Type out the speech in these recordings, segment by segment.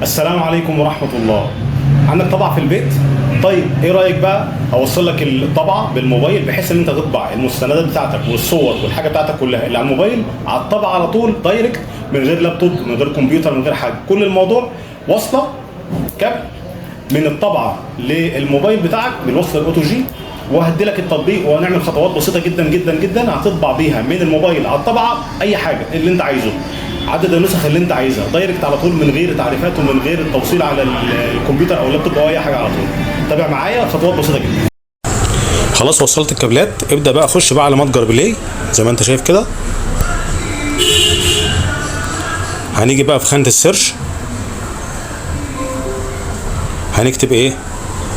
السلام عليكم ورحمة الله. عندك طبعة في البيت؟ طيب ايه رأيك بقى اوصل لك الطبعة بالموبايل بحيث ان انت تطبع المستندات بتاعتك والصور والحاجة بتاعتك كلها اللي على الموبايل على الطبعة على طول دايركت، من غير لابتوب، من غير كمبيوتر، من غير حاجة. كل الموضوع وصلة كابل من الطبعة للموبايل بتاعك بالوصلة الاوتو جي، وهدي لك التطبيق وهنعمل خطوات بسيطة جدا جدا جدا هتطبع بيها من الموبايل على الطبعة اي حاجة اللي انت عايزه، عدد النسخ اللي انت عايزها دايركت على طول من غير تعريفات ومن غير التوصيل على الكمبيوتر او اللابتوب او اي حاجه على طول. تابع معايا خطوات بسيطه جدا. خلاص وصلت الكابلات، ابدا بقى خش بقى على متجر بلاي زي ما انت شايف كده. هنيجي بقى في خانه السيرش، هنكتب ايه؟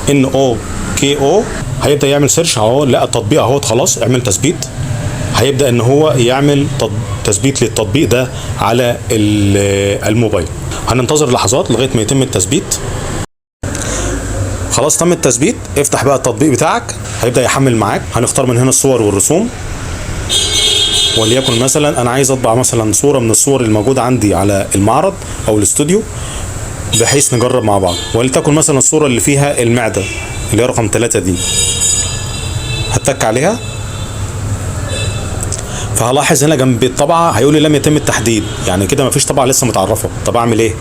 NOKO. هيبدا يعمل سيرش اهو، لقى التطبيق اهوت، خلاص اعمل تثبيت. هيبدا ان هو يعمل تثبيت للتطبيق ده على الموبايل. هننتظر لحظات لغايه ما يتم التثبيت. خلاص تم التثبيت، افتح بقى التطبيق بتاعك، هيبدا يحمل معاك. هنختار من هنا الصور والرسوم، وليكن مثلا انا عايز اطبع مثلا صوره من الصور الموجوده عندي على المعرض او الاستوديو بحيث نجرب مع بعض، ولتكن مثلا الصوره اللي فيها المعده اللي هي رقم 3 دي. هتك عليها، فهلاحظ هنا جنب الطبعه هيقول لي لم يتم التحديد، يعني كده مفيش طبعه لسه متعرفه. طب اعمل ايه؟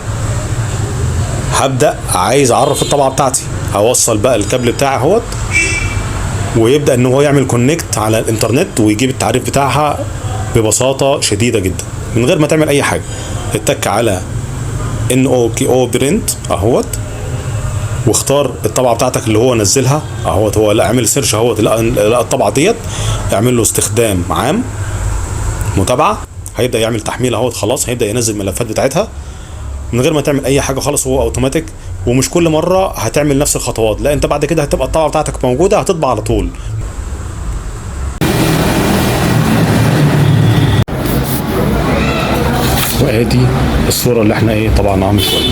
هبدا عايز اعرف الطبعه بتاعتي، هوصل بقى الكابل بتاعي اهوت، ويبدا ان هو يعمل كونكت على الانترنت ويجيب التعريف بتاعها ببساطه شديده جدا من غير ما تعمل اي حاجه. اتك على NOKO برنت اهوت، واختار الطبعه بتاعتك اللي هو نزلها اهوت. هو لا اعمل سيرش اهوت، لا الطبعه ديت، اعمل له استخدام عام متابعه. هيبدا يعمل تحميل اهوت، خلاص هيبدا ينزل الملفات بتاعتها من غير ما تعمل اي حاجه خالص، هو اوتوماتيك. ومش كل مره هتعمل نفس الخطوات، لا انت بعد كده هتبقى الطبعه بتاعتك موجوده هتطبع على طول. وادي الصوره اللي احنا طبعناها من شويه.